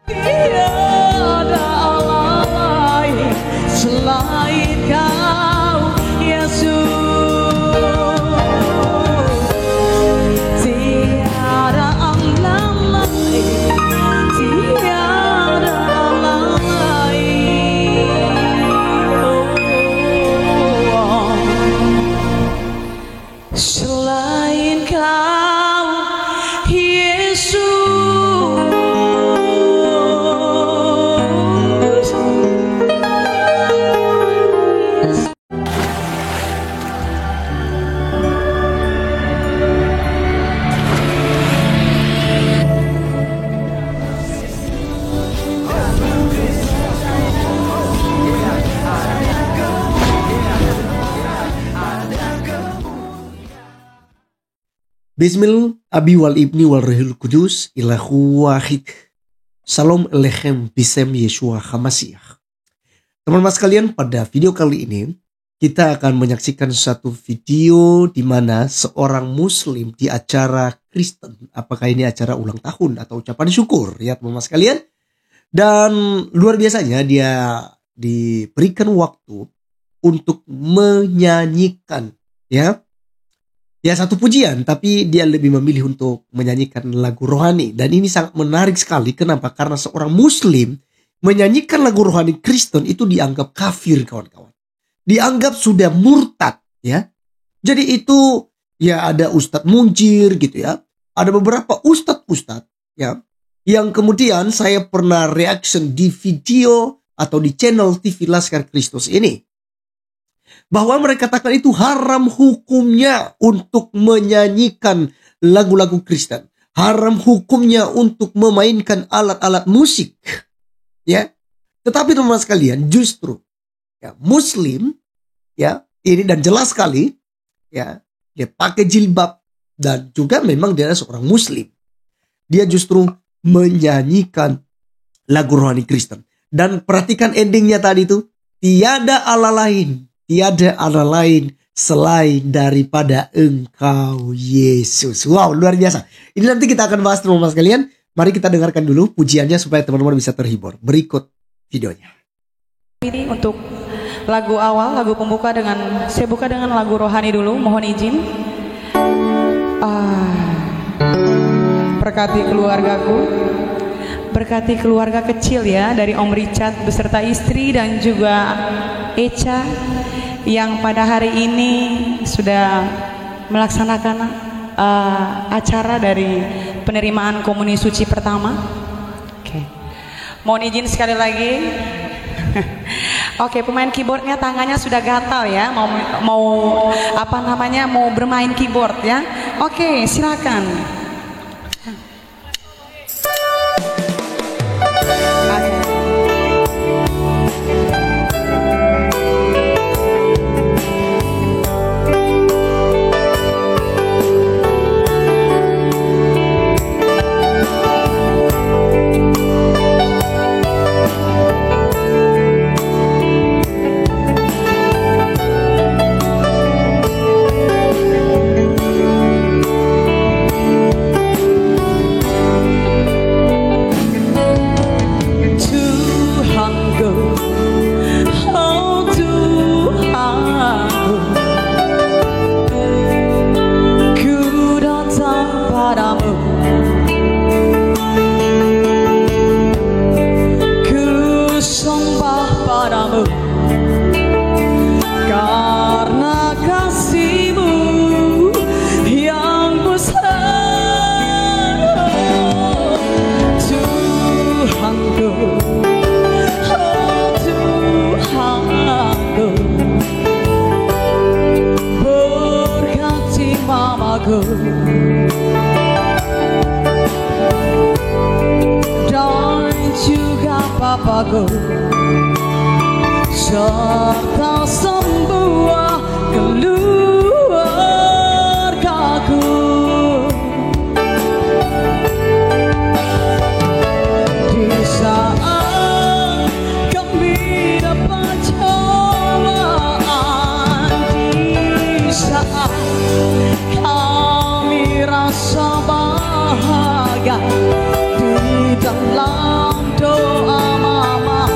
Tiada Allah lain selain Kau, Yesus. Tiada Allah lain, tiada Allah lain. Selain Kau, Yesus. Bismillah, Abi wal Ibni wal Ruhul Kudus, ilahu wahid. Salam Alechem Bisem Yeshua HaMashiach. Teman-teman sekalian, pada video kali ini kita akan menyaksikan satu video di mana seorang Muslim di acara Kristen. Apakah ini acara ulang tahun atau ucapan syukur ya teman-teman sekalian? Dan luar biasanya dia diberikan waktu untuk menyanyikan ya satu pujian, tapi dia lebih memilih untuk menyanyikan lagu rohani. Dan ini sangat menarik sekali. Kenapa? Karena seorang Muslim menyanyikan lagu rohani Kristen itu dianggap kafir, kawan-kawan. Dianggap sudah murtad, ya. Jadi itu ya ada Ustadz Munjir gitu ya. Ada beberapa ustadz ya, yang kemudian saya pernah reaction di video atau di channel TV Laskar Kristus ini. Bahwa mereka katakan itu haram hukumnya untuk menyanyikan lagu-lagu Kristen. Haram hukumnya untuk memainkan alat-alat musik. Ya. Tetapi teman-teman sekalian, justru ya, Muslim ya, ini dan jelas sekali ya, dia pakai jilbab dan juga memang dia adalah seorang Muslim. Dia justru menyanyikan lagu rohani Kristen. Dan perhatikan endingnya tadi itu, tiada Allah lain. Tiada Allah lain selain daripada Engkau, Yesus. Wow, luar biasa. Ini nanti kita akan bahas teman-teman sekalian. Mari kita dengarkan dulu pujiannya supaya teman-teman bisa terhibur. Berikut videonya. Ini untuk lagu awal, lagu pembuka saya buka dengan lagu rohani dulu. Mohon izin. Berkati keluargaku. Berkati keluarga kecil ya, dari Om Richard beserta istri dan juga Echa yang pada hari ini sudah melaksanakan acara dari penerimaan komuni suci pertama. Oke. Mohon izin sekali lagi. Oke, pemain keyboardnya tangannya sudah gatal ya, mau bermain keyboard ya. Oke, silakan. Dan juga papaku serta semua keluargaku. Di saat kami dapat cobaan, di saat kami rasa bahagia di dalam doa mama,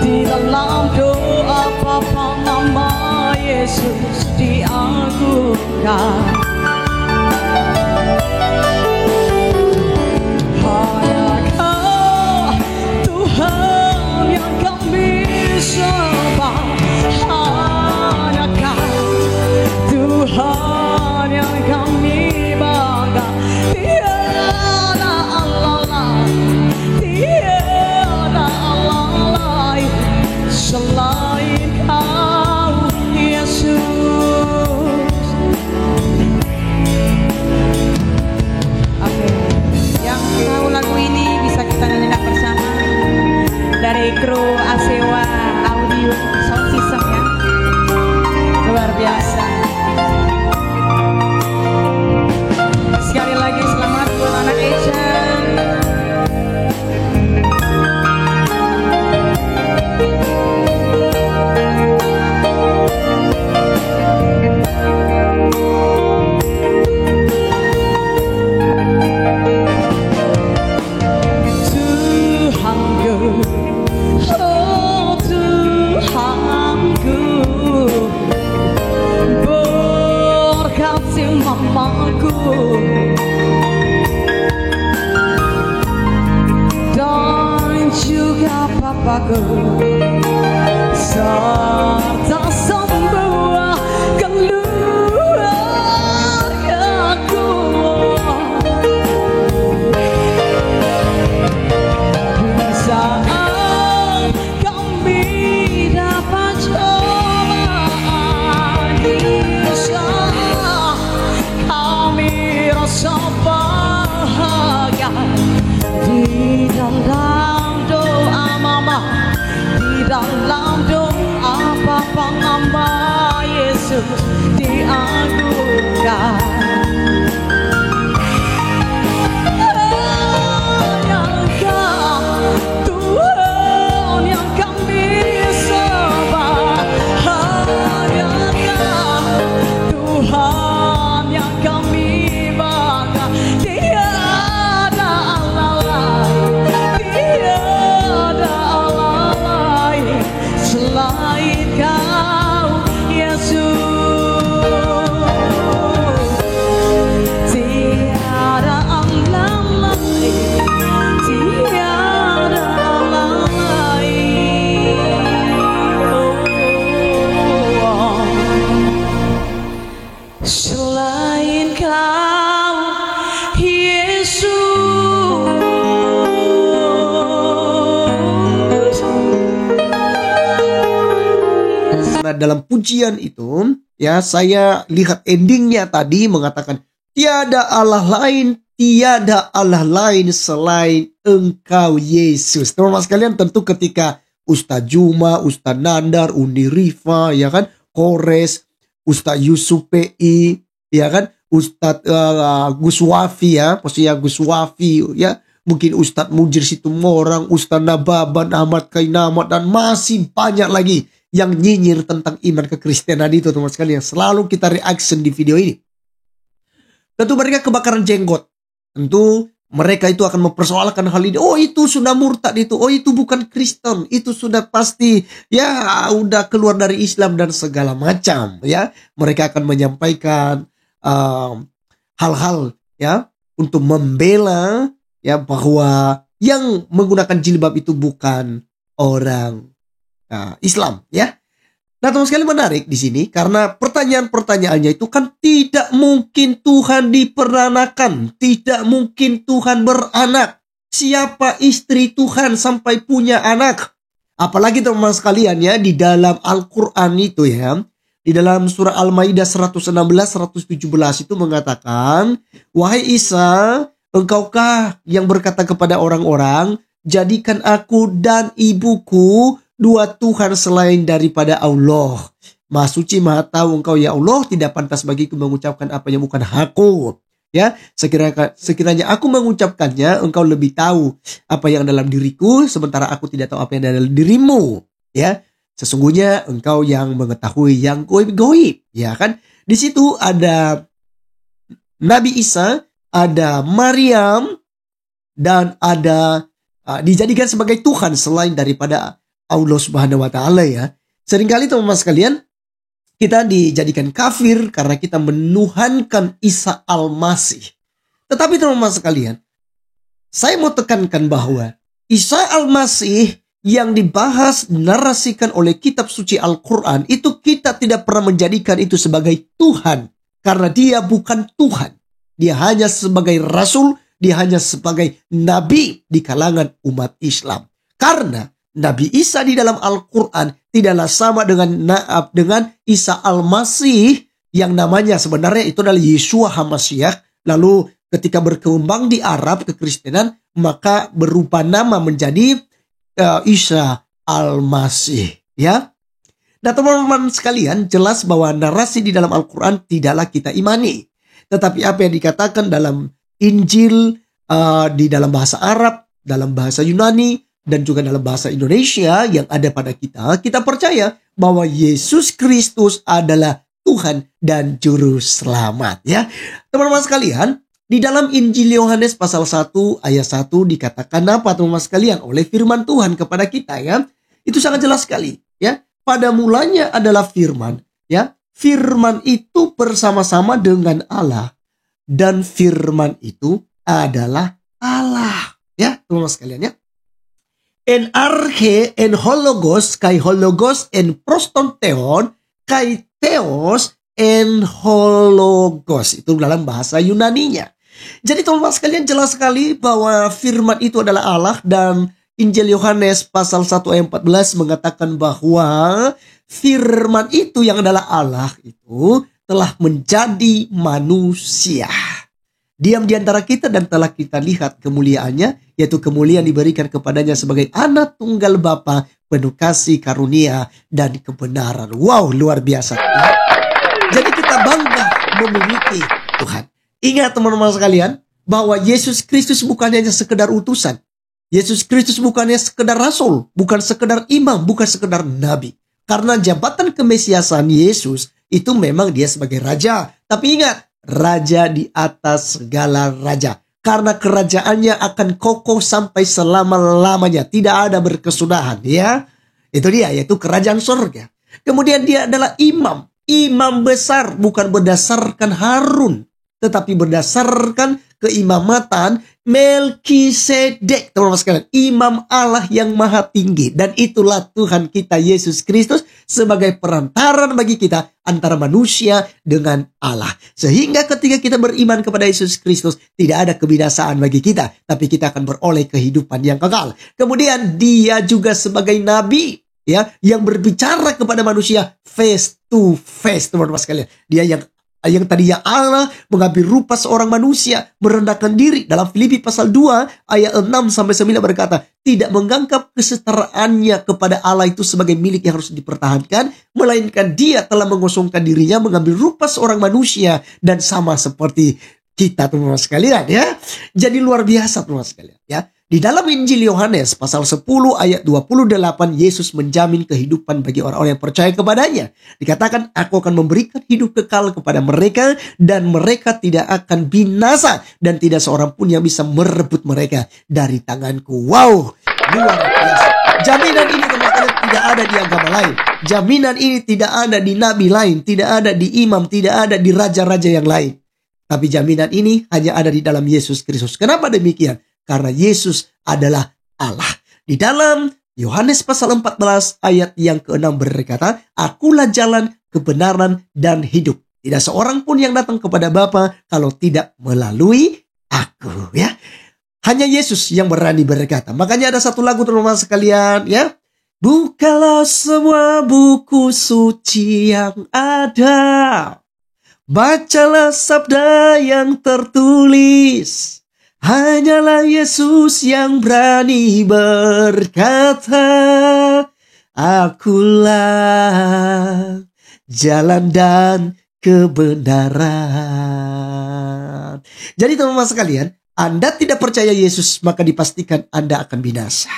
di dalam doa papa mama, Yesus diagungkan. Hanya Kau Tuhan yang kami sembah, hanya Kau Tuhan yang kami bangga. Tiada Allah lain, tiada Allah lain selain Kau, Yesus. Oke, yang tahu lagu ini bisa kita nyanyikan bersama dari kru Asewa Audio Sound System ya. Luar biasa. Sekali lagi selamat buat anak Echa. Tuhanku, oh Tuhanku, berkati mamaku dan juga papaku, serta semua keluargaku. Di saat kami dapat cobaan, bisa kami rasa bahagia. Di dalam doa mama, di dalam doa papa mama, Yesus diagungkan. Tuhan yang kami sembah, hanya Tuhan yang kami bangga. Tiada Allah lain, tiada Allah lain selain Kau, Yesus. Tiada Allah lain, tiada Allah lain, selain Kau, Yesus. Nah, dalam pujian itu, ya saya lihat endingnya tadi mengatakan tiada Allah lain, tiada Allah lain selain Engkau Yesus. Teman-teman sekalian, tentu ketika Ustaz Juma, Ustaz Nandar, Undi Rifa, ya kan, Kores, Ustaz Yusuf PI, ya kan, Ustaz Gus Wafi ya, maksudnya Gus Wafi ya, mungkin Ustaz Mujir Situmorang, Ustaz Nababan, Ahmad Kainamat, dan masih banyak lagi yang nyinyir tentang iman kekristenan itu, teman-teman sekalian, selalu kita reaction di video ini. Tentu mereka kebakaran jenggot. Tentu mereka itu akan mempersoalkan hal ini. Oh, itu sudah murtad itu. Oh, itu bukan Kristen. Itu sudah pasti ya udah keluar dari Islam dan segala macam ya. Mereka akan menyampaikan hal-hal ya untuk membela ya bahwa yang menggunakan jilbab itu bukan orang Islam ya. Nah, teman sekali, menarik di sini karena pertanyaan-pertanyaannya itu kan tidak mungkin Tuhan diperanakan, tidak mungkin Tuhan beranak. Siapa istri Tuhan sampai punya anak? Apalagi teman sekalian ya, di dalam Al-Quran itu ya, di dalam surah Al-Maidah 116-117 itu mengatakan, wahai Isa, engkaukah yang berkata kepada orang-orang, jadikan aku dan ibuku dua Tuhan selain daripada Allah. Maha suci, maha tahu engkau ya Allah, tidak pantas bagiku mengucapkan apa yang bukan hakku. Ya, sekiranya aku mengucapkannya, engkau lebih tahu apa yang dalam diriku, sementara aku tidak tahu apa yang dalam dirimu. Ya, sesungguhnya engkau yang mengetahui yang goib-goib. Ya kan? Di situ ada Nabi Isa, ada Maryam, dan ada dijadikan sebagai Tuhan selain daripada Allah Subhanahu wa taala ya. Seringkali teman-teman sekalian, kita dijadikan kafir karena kita menuhankan Isa Al-Masih. Tetapi teman-teman sekalian, saya mau tekankan bahwa Isa Al-Masih yang dibahas, narasikan oleh kitab suci Al-Quran, itu kita tidak pernah menjadikan itu sebagai Tuhan. Karena dia bukan Tuhan. Dia hanya sebagai Rasul, dia hanya sebagai Nabi di kalangan umat Islam. Karena Nabi Isa di dalam Al-Quran tidaklah sama dengan Isa Al-Masih yang namanya sebenarnya itu adalah Yeshua HaMashiach. Lalu ketika berkembang di Arab kekristenan, maka berubah nama menjadi Isa Al-Masih, ya. Nah teman-teman sekalian, jelas bahwa narasi di dalam Al-Quran tidaklah kita imani. Tetapi apa yang dikatakan dalam Injil, di dalam bahasa Arab, dalam bahasa Yunani, dan juga dalam bahasa Indonesia yang ada pada kita percaya bahwa Yesus Kristus adalah Tuhan dan Juru Selamat, ya. Teman-teman sekalian, di dalam Injil Yohanes pasal 1 ayat 1 dikatakan apa teman-teman sekalian oleh firman Tuhan kepada kita, ya. Itu sangat jelas sekali, ya. Pada mulanya adalah firman, ya. Firman itu bersama-sama dengan Allah dan firman itu adalah Allah, ya, teman-teman sekalian, ya. En arche en hologos kai hologos en proston theon kai theos en hologos. Itu dalam bahasa Yunaninya. Jadi teman-teman sekalian, jelas sekali bahwa firman itu adalah Allah, dan Injil Yohanes pasal 1 ayat 14 mengatakan bahwa firman itu yang adalah Allah itu telah menjadi manusia. Diam di antara kita dan telah kita lihat kemuliaannya, yaitu kemuliaan diberikan kepadanya sebagai anak tunggal Bapa, penuh kasih, karunia, dan kebenaran. Wow, luar biasa. Jadi kita bangga memiliki Tuhan. Ingat teman-teman sekalian, bahwa Yesus Kristus bukan hanya sekedar utusan. Yesus Kristus bukannya sekedar rasul, bukan sekedar imam, bukan sekedar nabi. Karena jabatan kemesiasan Yesus itu memang dia sebagai raja. Tapi ingat, raja di atas segala raja. Karena kerajaannya akan kokoh sampai selama-lamanya. Tidak ada berkesudahan, ya. Itu dia, yaitu kerajaan surga. Kemudian dia adalah imam. Imam besar, bukan berdasarkan Harun, tetapi berdasarkan keimamatan Melkisedek, teman-teman sekalian, imam Allah yang maha tinggi. Dan itulah Tuhan kita Yesus Kristus sebagai perantaran bagi kita antara manusia dengan Allah. Sehingga ketika kita beriman kepada Yesus Kristus, tidak ada kebinasaan bagi kita, tapi kita akan beroleh kehidupan yang kekal. Kemudian dia juga sebagai nabi, ya, yang berbicara kepada manusia face to face, teman-teman sekalian. Dia yang tadinya Allah mengambil rupa seorang manusia, merendahkan diri. Dalam Filipi pasal 2 ayat 6-9 berkata, tidak menganggap kesetaraannya kepada Allah itu sebagai milik yang harus dipertahankan, melainkan dia telah mengosongkan dirinya, mengambil rupa seorang manusia, dan sama seperti kita, teman-teman sekalian, ya. Jadi luar biasa, teman-teman sekalian, ya. Di dalam Injil Yohanes pasal 10 ayat 28, Yesus menjamin kehidupan bagi orang-orang yang percaya kepadanya. Dikatakan, aku akan memberikan hidup kekal kepada mereka dan mereka tidak akan binasa dan tidak seorang pun yang bisa merebut mereka dari tanganku. Wow, luar biasa. Jaminan ini teman-teman tidak ada di agama lain. Jaminan ini tidak ada di nabi lain, tidak ada di imam, tidak ada di raja-raja yang lain. Tapi jaminan ini hanya ada di dalam Yesus Kristus. Kenapa demikian? Karena Yesus adalah Allah. Di dalam Yohanes pasal 14 ayat yang ke-6 berkata, akulah jalan, kebenaran, dan hidup. Tidak seorang pun yang datang kepada Bapa kalau tidak melalui aku, ya. Hanya Yesus yang berani berkata. Makanya ada satu lagu teman-teman sekalian, ya. Bukalah semua buku suci yang ada. Bacalah sabda yang tertulis. Hanyalah Yesus yang berani berkata, akulah jalan dan kebenaran. Jadi teman-teman sekalian, Anda tidak percaya Yesus, maka dipastikan Anda akan binasa.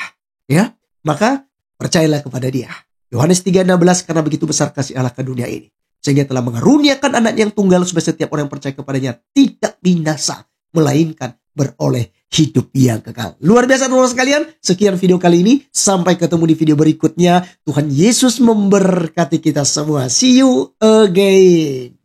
Ya, maka percayalah kepada Dia. Yohanes 3:16, karena begitu besar kasih Allah ke dunia ini, sehingga telah mengaruniakan anak yang tunggal supaya setiap orang yang percaya kepadanya tidak binasa, melainkan beroleh hidup yang kekal. Luar biasa teman-teman sekalian. Sekian video kali ini. Sampai ketemu di video berikutnya. Tuhan Yesus memberkati kita semua. See you again.